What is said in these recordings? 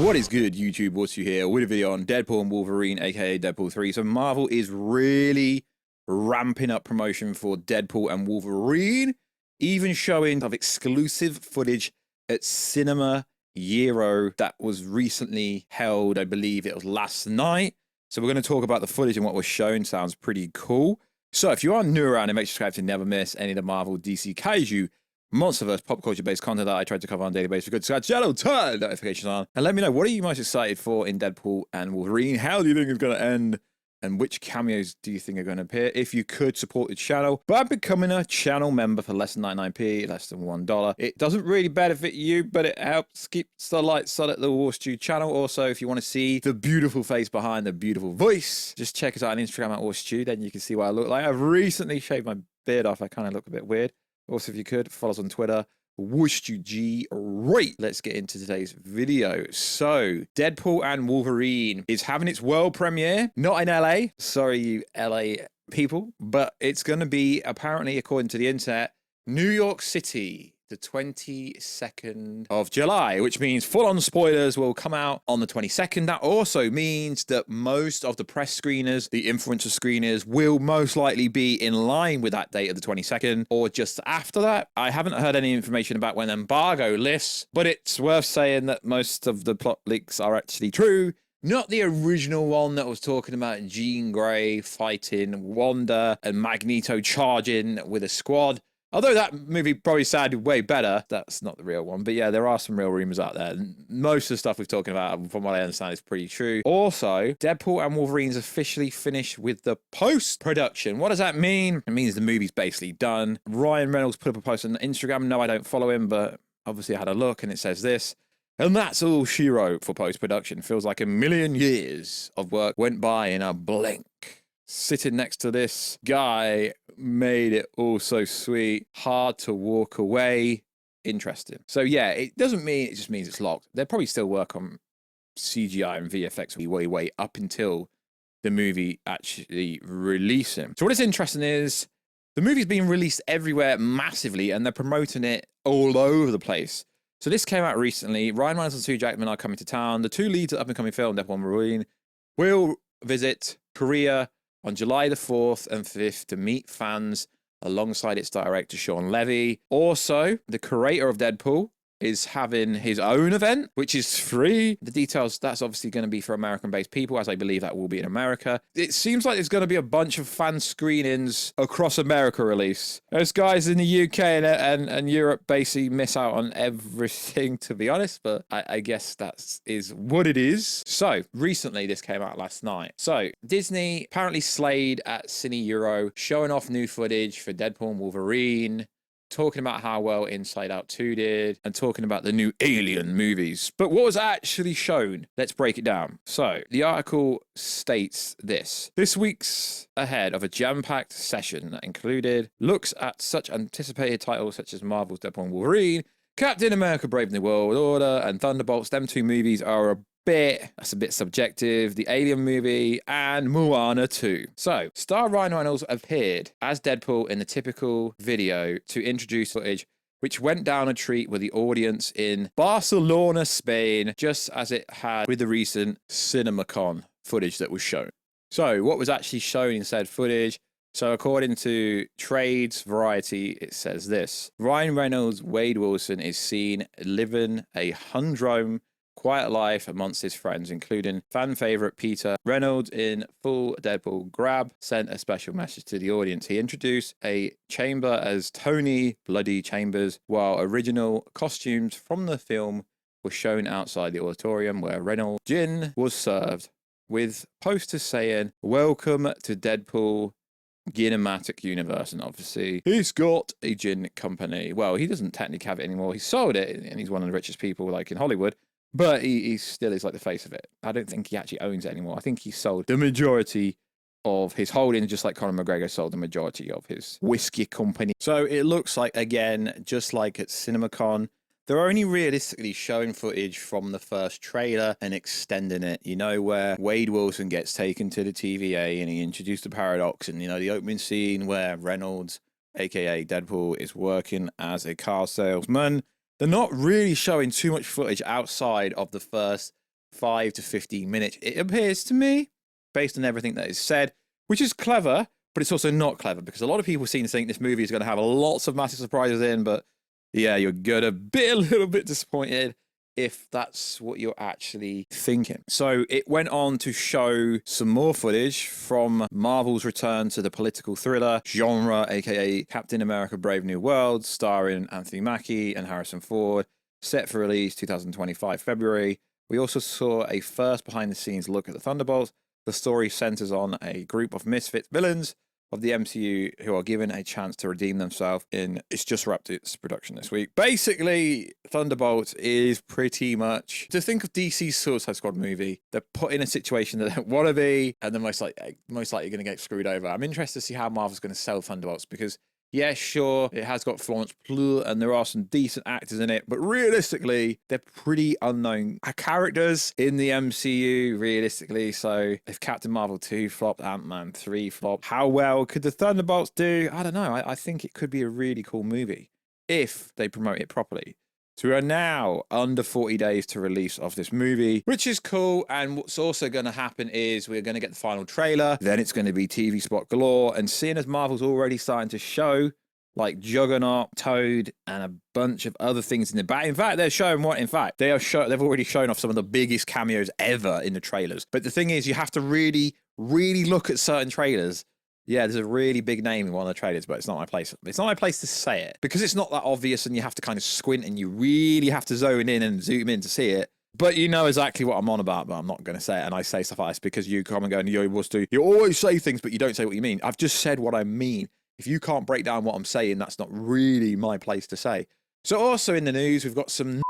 What is good, YouTube? Warstu here with a video on Deadpool and Wolverine, aka Deadpool 3. So Marvel is really ramping up promotion for Deadpool and Wolverine, even showing of exclusive footage at CineEurope that was recently held. I believe it was last night. So we're going to talk about the footage and what was shown. Sounds pretty cool. So if you are new around, make sure to subscribe to never miss any of the Marvel, DC, Kaiju, Monsterverse, pop culture based content that I try to cover on a daily basis for good. So channel, turn notifications on, and let me know, what are you most excited for in Deadpool and Wolverine? How do you think it's going to end? And which cameos do you think are going to appear? If you could support the channel by becoming a channel member for less than 99p, less than $1. It doesn't really benefit you, but it helps keep the lights on at the Warstu channel. Also, if you want to see the beautiful face behind the beautiful voice, just check us out on Instagram at Warstu. Then you can see what I look like. I've recently shaved my beard off. I kind of look a bit weird. Also, if you could, follow us on Twitter, Warstu. Right, let's get into today's video. So, Deadpool and Wolverine is having its world premiere, not in LA. Sorry, you LA people, but it's going to be, apparently, according to the internet, New York City, the 22nd of July, which means full-on spoilers will come out on the 22nd. That also means that most of the press screeners, the influencer screeners, will most likely be in line with that date of the 22nd or just after that. I haven't heard any information about when embargo lifts, but it's worth saying that most of the plot leaks are actually true. Not the original one that was talking about Jean Grey fighting Wanda and Magneto charging with a squad. Although that movie probably sounded way better, that's not the real one. But yeah, there are some real rumors out there. Most of the stuff we've talking about, from what I understand, is pretty true. Also, Deadpool and Wolverine's officially finished with the post-production. What does that mean? It means the movie's basically done. Ryan Reynolds put up a post on Instagram. No, I don't follow him, but obviously I had a look and it says this. And that's all she wrote for post-production. Feels like a million years of work went by in a blink. Sitting next to this guy made it all so sweet, hard to walk away, interesting. So yeah, it doesn't mean, it just means it's locked. They'll probably still work on CGI and VFX way up until the movie actually releasing. So what is interesting is the movie's being released everywhere massively and they're promoting it all over the place. So this came out recently. Ryan Reynolds and Hugh Jackman are coming to town. The two leads of the up-and-coming film, Deadpool and Wolverine, will visit Korea on July the 4th and 5th to meet fans alongside its director, Sean Levy. Also, the creator of Deadpool is having his own event, which is free. The details, that's obviously going to be for American-based people, as I believe that will be in America. It seems like there's going to be a bunch of fan screenings across America release. Those guys in the UK and Europe basically miss out on everything, to be honest, but I guess that is what it is. So, recently, this came out last night. So, Disney apparently slayed at CineEurope, showing off new footage for Deadpool and Wolverine, talking about how well Inside Out 2 did, and talking about the new Alien movies. But what was actually shown? Let's break it down. So, the article states this. This week's ahead of a jam-packed session that included looks at such anticipated titles such as Marvel's Deadpool and Wolverine, Captain America Brave New World Order, and Thunderbolts. Them two movies are that's a bit subjective, the Alien movie, and Moana 2. So, star Ryan Reynolds appeared as Deadpool in the typical video to introduce footage which went down a treat with the audience in Barcelona, Spain, just as it had with the recent CinemaCon footage that was shown. So, what was actually shown in said footage? So, according to Trades Variety, it says this. Ryan Reynolds' Wade Wilson is seen living a humdrum, quiet life amongst his friends, including fan favorite Peter. Reynolds, in full Deadpool grab, sent a special message to the audience. He introduced a chamber as Tony Bloody Chambers, while original costumes from the film were shown outside the auditorium where Reynolds' gin was served, with posters saying, "Welcome to Deadpool Ginematic Universe." And obviously, he's got a gin company. Well, he doesn't technically have it anymore. He sold it, and he's one of the richest people like in Hollywood. But he still is like the face of it. I don't think he actually owns it anymore. I think he sold the majority of his holdings, just like Conor McGregor sold the majority of his whiskey company. So it looks like, again, just like at CinemaCon, they're only realistically showing footage from the first trailer and extending it. You know, where Wade Wilson gets taken to the TVA and he introduced the paradox, and, you know, the opening scene where Reynolds, aka Deadpool, is working as a car salesman. They're not really showing too much footage outside of the first 5 to 15 minutes, it appears to me, based on everything that is said, which is clever, but it's also not clever, because a lot of people seem to think this movie is going to have lots of massive surprises in, but yeah, you're going to be a little bit disappointed if that's what you're actually thinking. So it went on to show some more footage from Marvel's return to the political thriller genre, aka Captain America Brave New World, starring Anthony Mackie and Harrison Ford, set for release 2025 February. We also saw a first behind-the-scenes look at the Thunderbolts. The story centers on a group of misfit villains of the MCU who are given a chance to redeem themselves in It's Just Wrapped its production this week. Basically, Thunderbolts is pretty much, to think of DC's Suicide Squad movie, they're put in a situation that they don't want to be, and they're most likely going to get screwed over. I'm interested to see how Marvel's going to sell Thunderbolts, because yeah, sure, it has got Florence Pugh and there are some decent actors in it, but realistically, they're pretty unknown characters in the MCU, realistically. So if Captain Marvel 2 flopped, Ant-Man 3 flopped, how well could the Thunderbolts do? I don't know. I think it could be a really cool movie if they promote it properly. So we are now under 40 days to release of this movie, which is cool. And what's also going to happen is we're going to get the final trailer. Then it's going to be TV spot galore. And seeing as Marvel's already starting to show like Juggernaut, Toad, and a bunch of other things in the back. In fact, they're showing what? In fact, they've already shown off some of the biggest cameos ever in the trailers. But the thing is, you have to really, really look at certain trailers. Yeah, there's a really big name in one of the trailers, but it's not my place. It's not my place to say it because it's not that obvious, and you have to kind of squint and you really have to zone in and zoom in to see it. But you know exactly what I'm on about, but I'm not going to say it. And I say stuff like this because you come and go, yo, Warstu, you always say things, but you don't say what you mean. I've just said what I mean. If you can't break down what I'm saying, that's not really my place to say. So also in the news, we've got some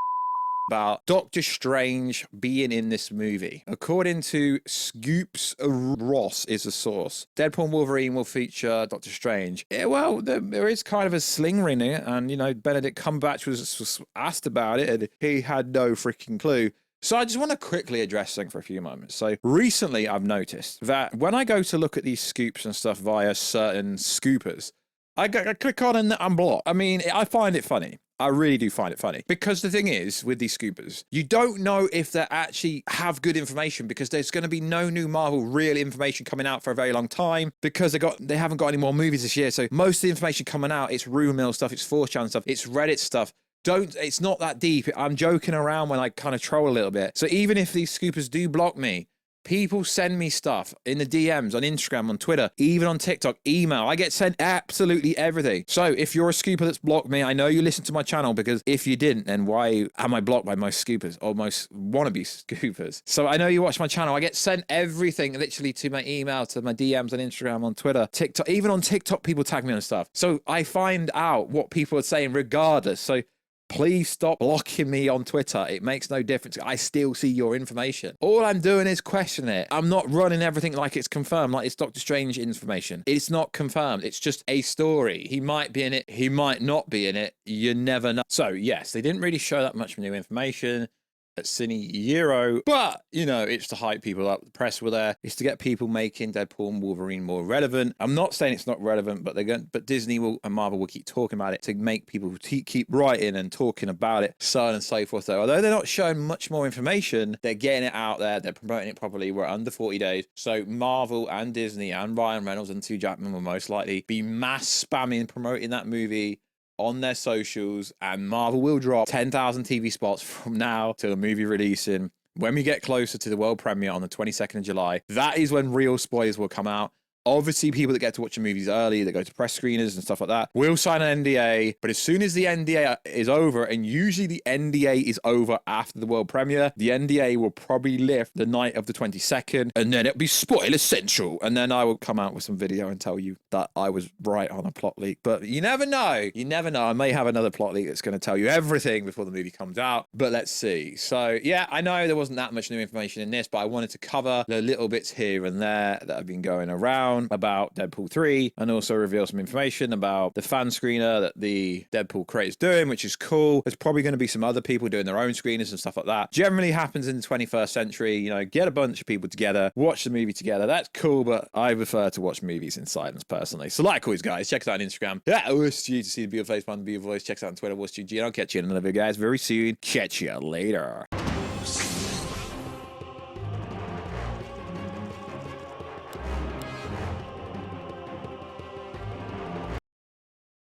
about Doctor Strange being in this movie. According to Scoops Ross is the source, Deadpool and Wolverine will feature Doctor Strange. Yeah, well, there is kind of a slinger in it, and you know, Benedict Cumberbatch was asked about it, and he had no freaking clue. So I just want to quickly address something for a few moments. So recently I've noticed that when I go to look at these scoops and stuff via certain scoopers, I click on and I'm blocked. I mean, I find it funny. I really do find it funny, because the thing is with these scoopers, you don't know if they actually have good information, because there's going to be no new Marvel real information coming out for a very long time, because they haven't got any more movies this year. So most of the information coming out, it's rumor mill stuff, it's 4chan stuff, it's Reddit stuff. It's not that deep. I'm joking around when I kind of troll a little bit. So even if these scoopers do block me, people send me stuff in the DMs, on Instagram, on Twitter, even on TikTok, email. I get sent absolutely everything. So if you're a scooper that's blocked me, I know you listen to my channel, because if you didn't, then why am I blocked by most scoopers, or most wannabe scoopers? So I know you watch my channel. I get sent everything literally to my email, to my DMs on Instagram, on Twitter, TikTok. Even on TikTok, people tag me on stuff. So I find out what people are saying regardless. So please stop blocking me on Twitter. It makes no difference. I still see your information. All I'm doing is questioning it. I'm not running everything like it's confirmed, like it's Doctor Strange information. It's not confirmed. It's just a story. He might be in it. He might not be in it. You never know. So yes, they didn't really show that much new information at CineEurope, but you know, it's to hype people up. The press were there. It's to get people making Deadpool and Wolverine more relevant. I'm not saying it's not relevant, but but Disney and Marvel will keep talking about it to make people keep writing and talking about it, so on and so forth. Though, although they're not showing much more information, they're getting it out there. They're promoting it properly. We're under 40 days, so Marvel and Disney and Ryan Reynolds and Hugh Jackman will most likely be mass spamming promoting that movie on their socials, and Marvel will drop 10,000 TV spots from now to the movie releasing. When we get closer to the world premiere on the 22nd of July, that is when real spoilers will come out. Obviously, people that get to watch the movies early, that go to press screeners and stuff like that, will sign an NDA. But as soon as the NDA is over, and usually the NDA is over after the world premiere, the NDA will probably lift the night of the 22nd, and then it'll be spoiler central. And then I will come out with some video and tell you that I was right on a plot leak. But you never know. You never know. I may have another plot leak that's going to tell you everything before the movie comes out. But let's see. So yeah, I know there wasn't that much new information in this, but I wanted to cover the little bits here and there that have been going around about Deadpool 3, and also reveal some information about the fan screener that the Deadpool creator's doing, which is cool. There's probably going to be some other people doing their own screeners and stuff like that. Generally happens in the 21st century, you know, get a bunch of people together, watch the movie together. That's cool, but I prefer to watch movies in silence personally. So like always, guys, check us out on Instagram. Yeah, Warstu to see the beautiful face behind the beautiful voice. Check us out on Twitter, Warstu G. And I'll catch you in another video, guys, very soon. Catch you later.